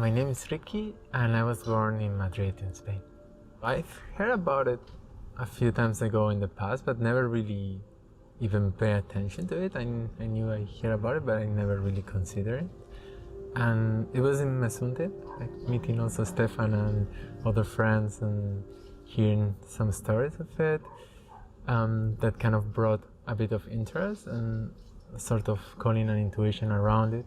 My name is Ricky and I was born in Madrid in Spain. I've heard about it a few times ago in the past, but never really even pay attention to it. I knew I hear about it, but I never really considered it. And it was in Mesunte, like meeting also Stefan and other friends and hearing some stories of it, that kind of brought a bit of interest and sort of calling an intuition around it.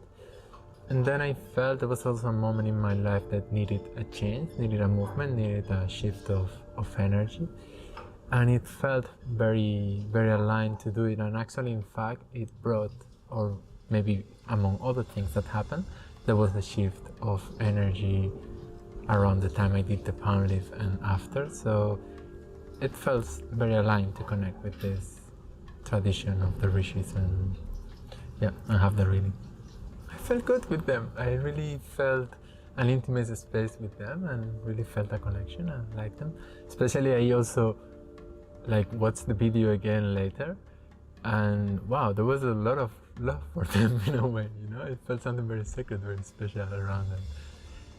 And then I felt there was also a moment in my life that needed a change, needed a movement, needed a shift of energy. And it felt very, very aligned to do it. And actually, in fact, it brought, or maybe among other things that happened, there was a shift of energy around the time I did the PalmLeaf and after. So it felt very aligned to connect with this tradition of the rishis and have the reading. I felt good with them. I really felt an intimate space with them and really felt a connection and liked them. Especially I also watched the video again later, and wow, there was a lot of love for them in a way, you know? It felt something very sacred, very special around them.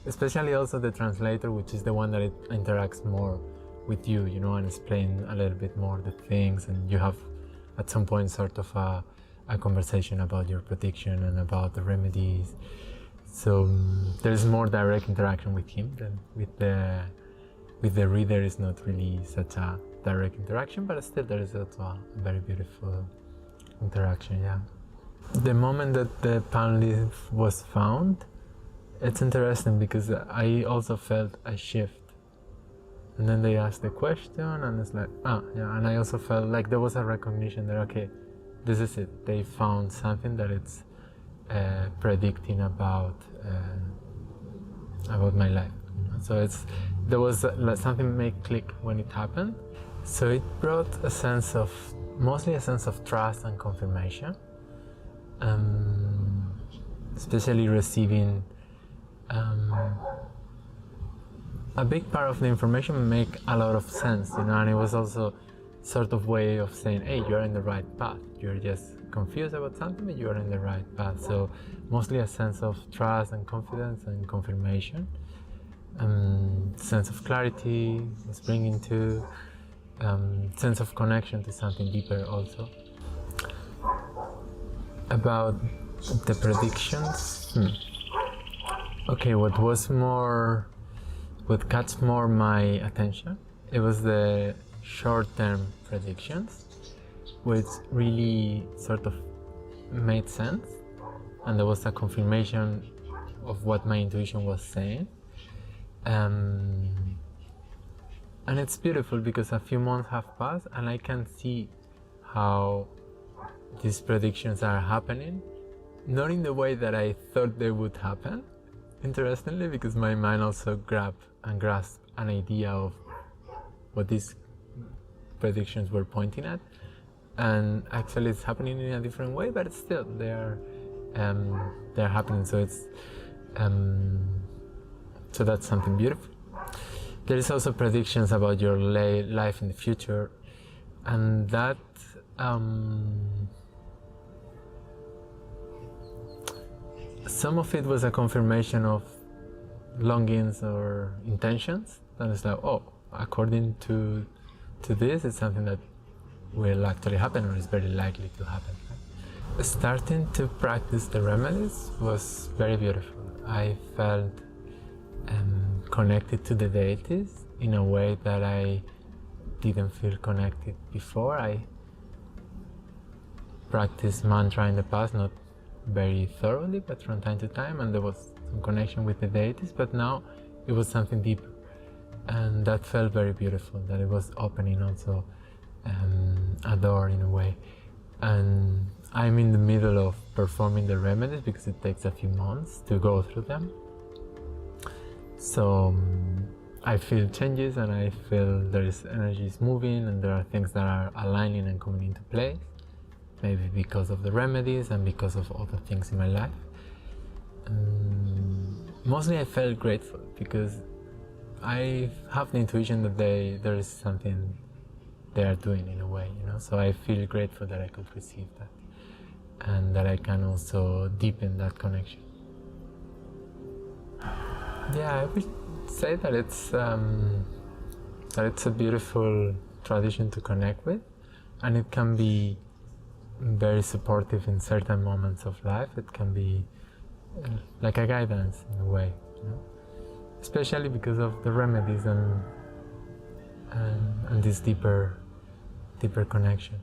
Especially also the translator, which is the one that it interacts more with you, you know, and explain a little bit more the things, and you have at some point sort of a conversation about your prediction and about the remedies. So there's more direct interaction with him than with the reader. Is not really such a direct interaction, but still there is also a very beautiful interaction, yeah. The moment that the PalmLeaf was found, it's interesting because I also felt a shift. And then they asked the question and it's like, and I also felt like there was a recognition that, okay, this is it. They found something that it's predicting about my life. You know? So there was something make click when it happened. So it brought mostly a sense of trust and confirmation. Especially receiving a big part of the information make a lot of sense, you know, and it was also sort of way of saying, hey, you're in the right path. You're just confused about something, but you're in the right path. So mostly a sense of trust and confidence and confirmation. Sense of clarity was bringing to, sense of connection to something deeper also. About the predictions, okay, what caught more my attention, it was the short-term predictions, which really sort of made sense, and there was a confirmation of what my intuition was saying. And it's beautiful because a few months have passed and I can see how these predictions are happening, not in the way that I thought they would happen, interestingly, because my mind also grasped an idea of what these predictions were pointing at, and actually it's happening in a different way, but it's still they're happening. So it's so that's something beautiful. There is also predictions about your life in the future, and that some of it was a confirmation of longings or intentions. That is like, oh, according to this, it's something that will actually happen or is very likely to happen. Starting to practice the remedies was very beautiful. I felt connected to the deities in a way that I didn't feel connected before. I practiced mantra in the past, not very thoroughly, but from time to time, and there was some connection with the deities, but now it was something deeper, and that felt very beautiful, that it was opening also a door in a way. And I'm in the middle of performing the remedies because it takes a few months to go through them. So I feel changes and I feel there is energies moving and there are things that are aligning and coming into place. Maybe because of the remedies and because of other things in my life. Mostly I felt grateful because I have the intuition that there is something they are doing in a way, you know. So I feel grateful that I could receive that and that I can also deepen that connection. Yeah, I would say that it's a beautiful tradition to connect with, and it can be very supportive in certain moments of life. It can be like a guidance in a way, you know? Especially because of the remedies and this deeper connection.